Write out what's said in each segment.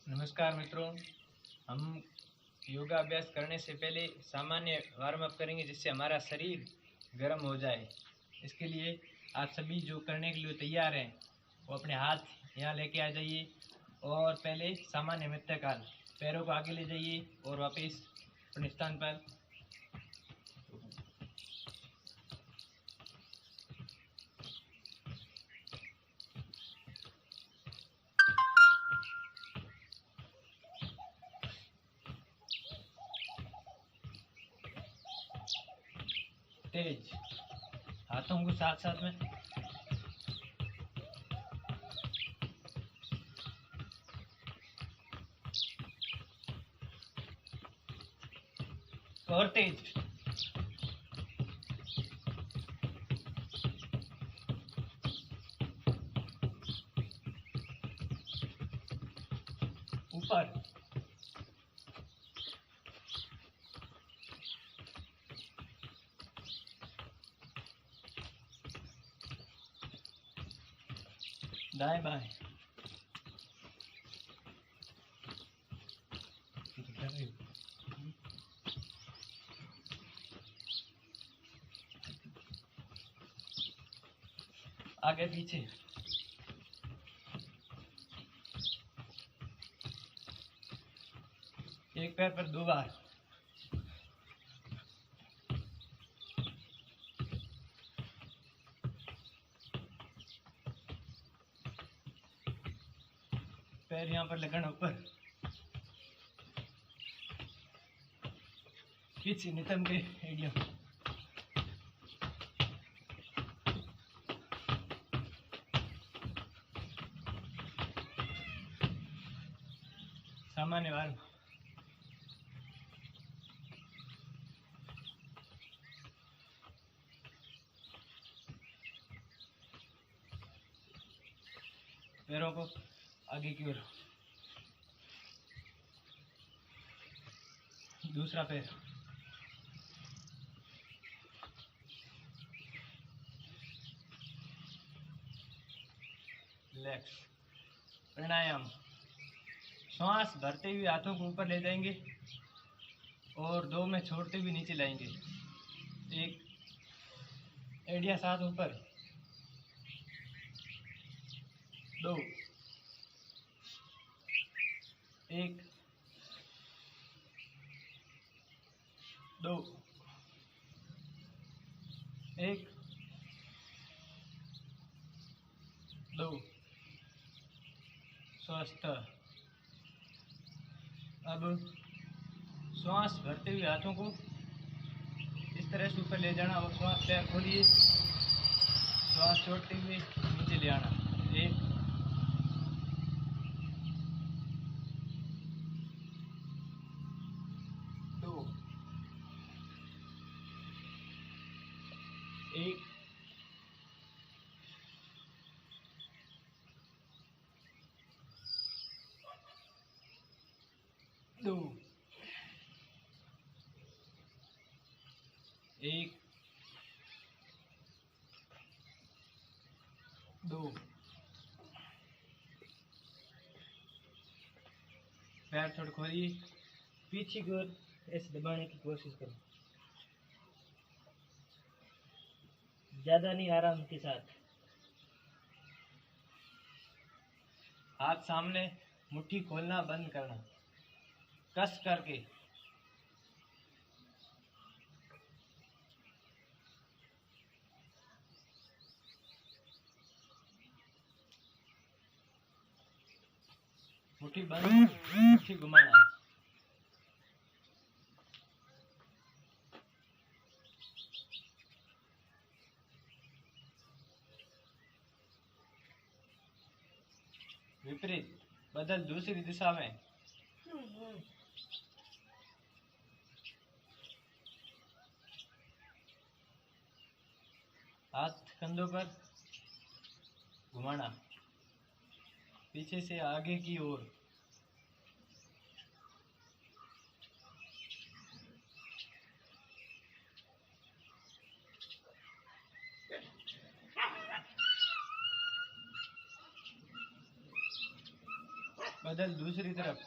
नमस्कार मित्रों। हम योगा अभ्यास करने से पहले सामान्य वार्म अप करेंगे जिससे हमारा शरीर गर्म हो जाए। इसके लिए आप सभी जो करने के लिए तैयार हैं वो अपने हाथ यहाँ लेके आ जाइए और पहले सामान्य मृत्याकाल पैरों को आगे ले जाइए और वापस अपने स्थान पर। तेज हाथों को साथ साथ में और तेज। ऊपर दाएं बाएं आगे पीछे। एक पैर पर 2 बार। पैर यहाँ पर लगाना ऊपर। पीछे नितंब के एडियम। सामान्य वार्म। पैरों को आगे की ओर। दूसरा पैर। रिलैक्स। प्राणायाम। श्वास भरते हुए हाथों को ऊपर ले जाएंगे और 2 में छोड़ते हुए नीचे लाएंगे। 1 एडिया साथ ऊपर। 2 1 2 1 2। स्वस्थ। अब श्वास भरते हुए हाथों को इस तरह से ऊपर ले जाना और श्वास पैर खोलिए। श्वास छोड़ते हुए नीचे ले आना। 1 2 1 2 1 2। पैर थोड़ा खोलिए। पीछे की ओर ऐसे दबाने की कोशिश करो, ज्यादा नहीं, आराम के साथ। हाथ सामने, मुट्ठी खोलना बंद करना कस करके। मुट्ठी बंद, मुट्ठी घुमाना। विपरीत बदल, दूसरी दिशा में। हाथ कंधों पर घुमाना, पीछे से आगे की ओर। बदल दूसरी तरफ।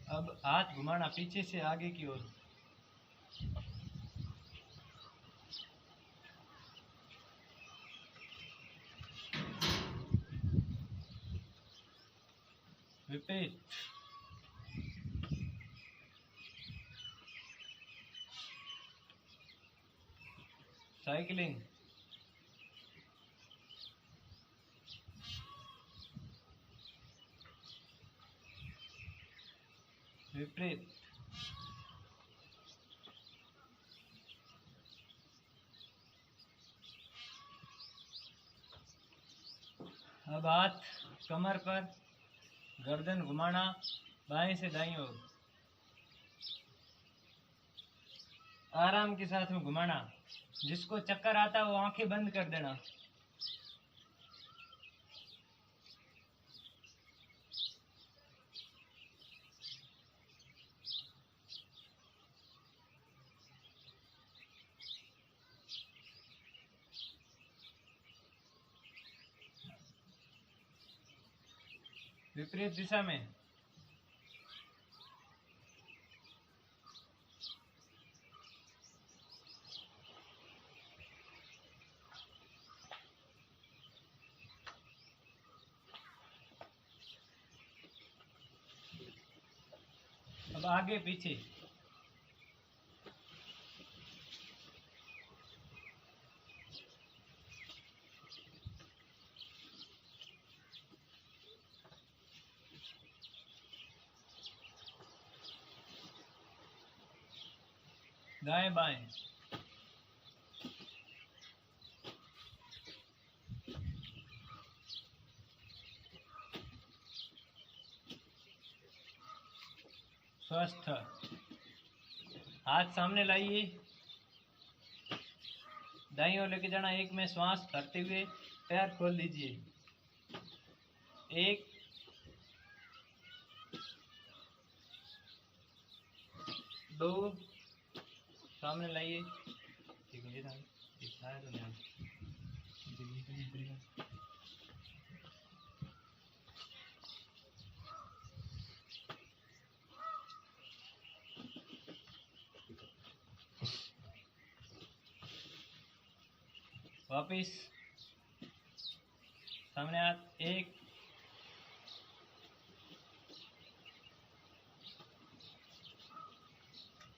अब हाथ घुमाना पीछे से आगे की ओर। विपरीत। साइकिलिंग। विपरीत। अब हाथ कमर पर, गर्दन घुमाना बाएं से दाईं ओर, आराम के साथ में घुमाना। जिसको चक्कर आता है वो आंखें बंद कर देना। विपरीत दिशा में। अब आगे पीछे। दाएं बाएं। स्वस्थ। हाथ सामने लाइए, दाईं ओर लेके जाना। एक में श्वास भरते हुए पैर खोल दीजिए। एक, दो, सामने लाइए। वापिस सामने हाथ। एक,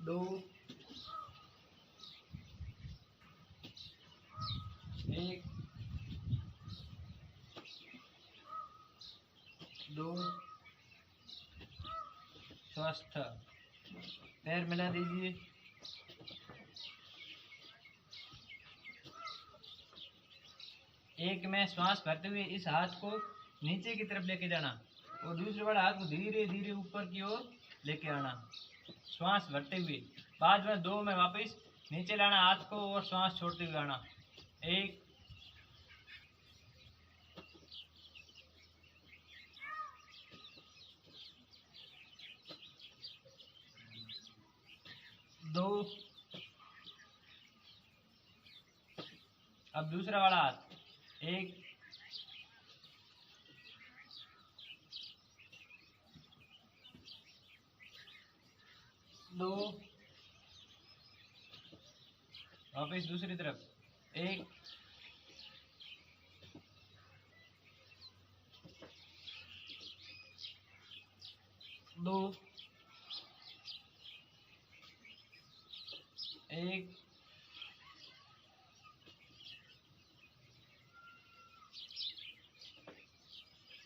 दो, एक, दो, स्वस्थ। पैर मिला दीजिए। एक में श्वास भरते हुए इस हाथ को नीचे की तरफ लेके जाना और दूसरे वाला हाथ को धीरे धीरे ऊपर की ओर लेके आना, श्वास भरते हुए। बाद में दो में वापस नीचे लाना हाथ को और श्वास छोड़ते हुए आना। एक, दो। अब दूसरा वाला हाथ। एक, दो, वापस दूसरी तरफ। एक, दो, एक,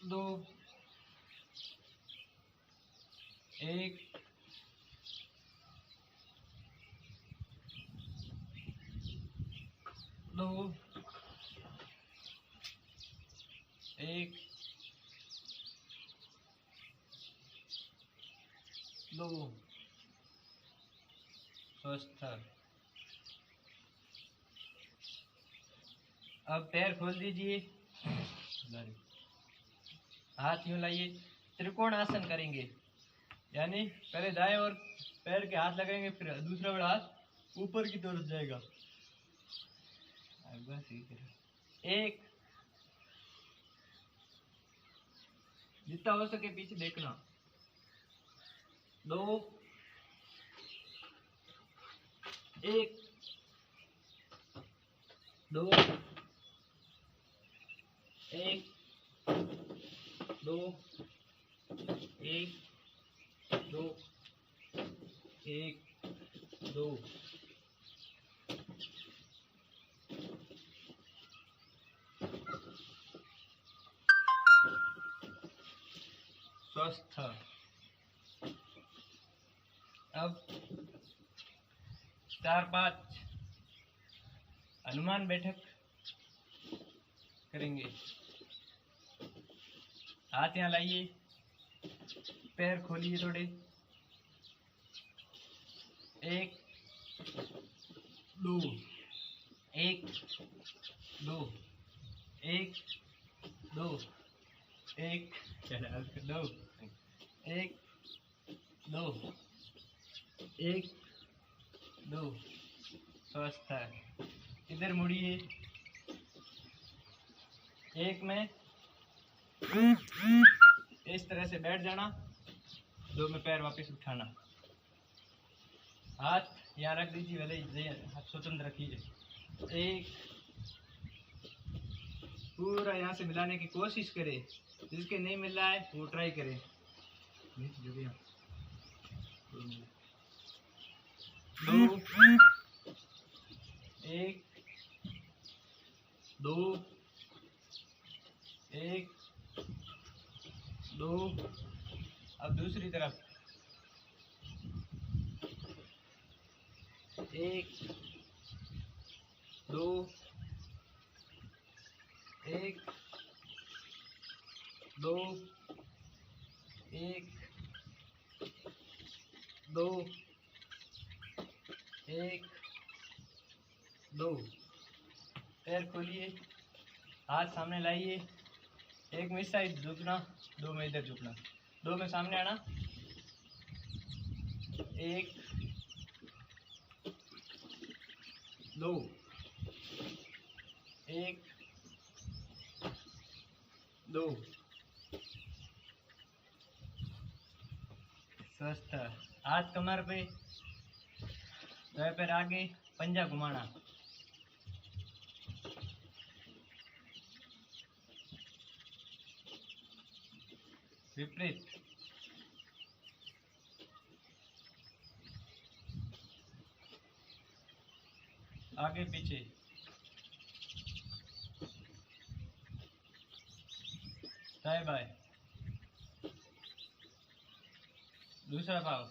दो, एक, दो, एक, दो, स्वस्थ। अब पैर खोल दीजिए, हाथ यूं लाइए। त्रिकोण आसन करेंगे, यानी पहले दाएं और पैर के हाथ लगाएंगे, फिर दूसरा वाला हाथ ऊपर की तरफ जाएगा। एक, जितना हो सके पीछे देखना। 2, 1, 2, 1, 2, 1, 2, 1, 2। स्वस्थ। अब 4-5 हनुमान बैठक करेंगे। हाथ यहाँ लाइए, पैर खोलिए थोड़े। 1, 2, 1, 2, 1, 2, 1, 2, 1, 2, 1, 2। स्वस्थ है। इधर मुड़िए। 1 में इस तरह से बैठ जाना। 2 में पैर वापस उठाना। हाथ यहाँ रख दीजिए, भले हाथ स्वतंत्र रखिए। 1, पूरा यहाँ से मिलाने की कोशिश करें। जिसके नहीं मिल रहा है वो ट्राई करें। 2, 1, 2, 1, 2। अब दूसरी तरफ। 1, 2, 1, 2, 1, 2, 1, 2। पैर खोलिए, हाथ सामने लाइए। 1 में इस साइड झुकना, 2 में इधर झुकना। 2 में सामने आना। 1, 2, 1, 2। स्वस्थ। हाथ कमर पे, दाएं पैर आगे, पंजा घुमाना। विपरीत। आगे पीछे। दाएं बाएं। दूसरा पाव।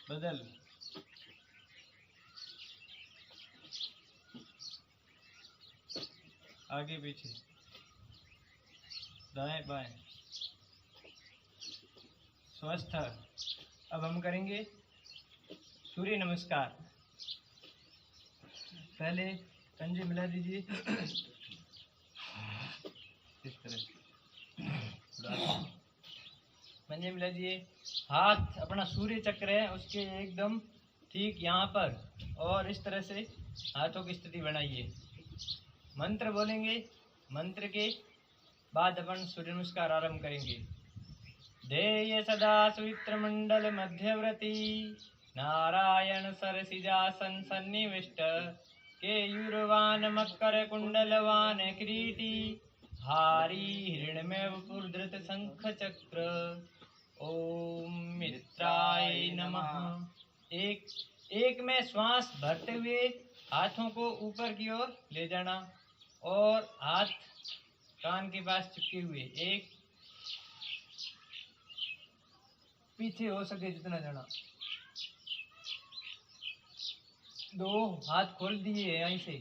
बदल। आगे पीछे, दाएं बाएं। स्वस्थ। अब हम करेंगे सूर्य नमस्कार। पहले पंजे मिला दीजिए इस तरह। पंजे मिला दिए। हाथ अपना सूर्य चक्र है उसके एकदम ठीक यहाँ पर, और इस तरह से हाथों की स्थिति बनाइए। मंत्र बोलेंगे, मंत्र के बाद अपन सूर्य नमस्कार आरंभ करेंगे। ध्येय सदा सुवित्र मंडल मध्यव्रती, नारायण सरसिजासन सन्निविष्ट, केयूरवान मकर कुंडलवान किरीटी, हारी हिरण्यमेव पुरधृत शंख चक्र। ओम मित्राय नमः। एक में श्वास भरते हुए हाथों को ऊपर की ओर ले जाना और हाथ कान के पास चिपके हुए। 1, पीछे हो सके जितना जाना। 2, हाथ खोल दिए यहीं से।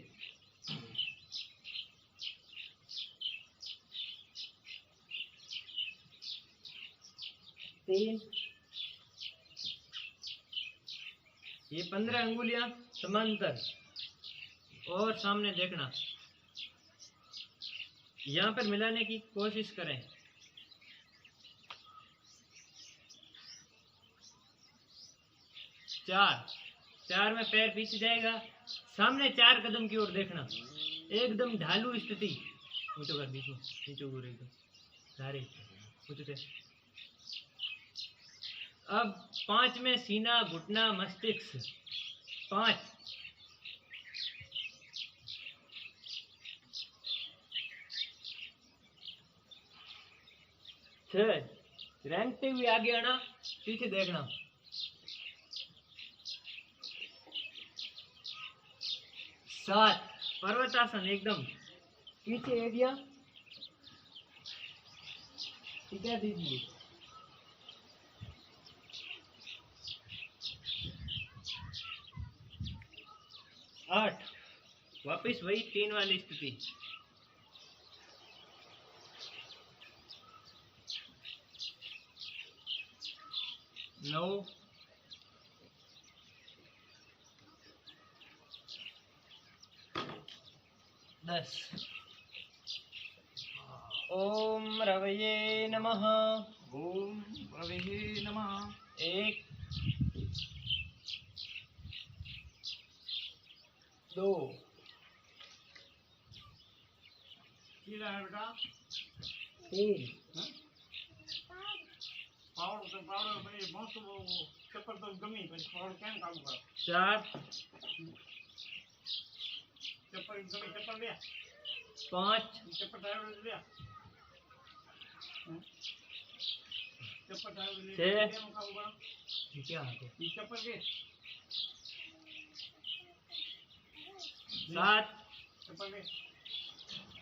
3, ये 15 अंगुलियां समांतर और सामने देखना। यहाँ पर मिलाने की कोशिश करें। चार में पैर पीछे जाएगा, सामने 4 कदम की ओर देखना, एकदम ढालू स्थिति। ऊंचो कर, बीच में नीचे घूर एकदम धारे ऊंचे। अब 5 में सीना, घुटना, मस्तिष्क। 5 6 रेंगते हुए आगे आना, पीछे देखना। 7 पर्वतासन, एकदम पीछे एरिया टिका दीजिए। 8 वापिस वही 3 वाली स्थिति। 9 10। ओम रवये नमः। ओम रवये नमः। 1 2 बेटा 3 पावड़ भाई मस्त वो चप्पल तो गमी पर पावड़ क्या काम कर 4 चप्पल गमी चप्पल लिया 5 चप्पल ड्राइवर लिया चप्पल ड्राइवर लिया क्या काम कर क्या है ये चप्पल के 7 चप्पल के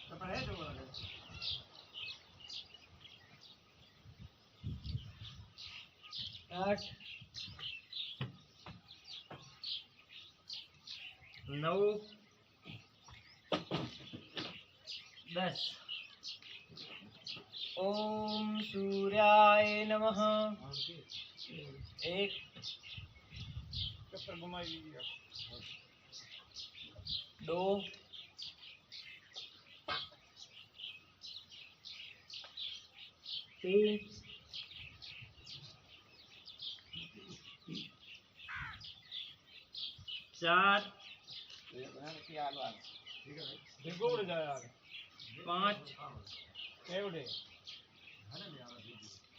चप्पल है जो वाला 8 9 10। ओम सूर्याय नमः। 1 चप्पल घुमाई दिया 2 3 4 देखो उड़ जाए यार 5 क्या उड़े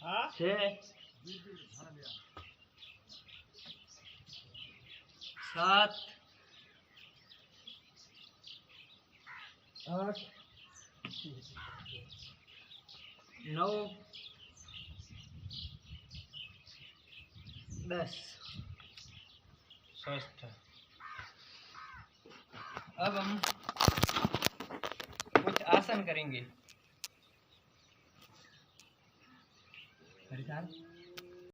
हाँ 6 7 8 9 10। स्वस्थ। अब हम कुछ आसन करेंगे। हरिदास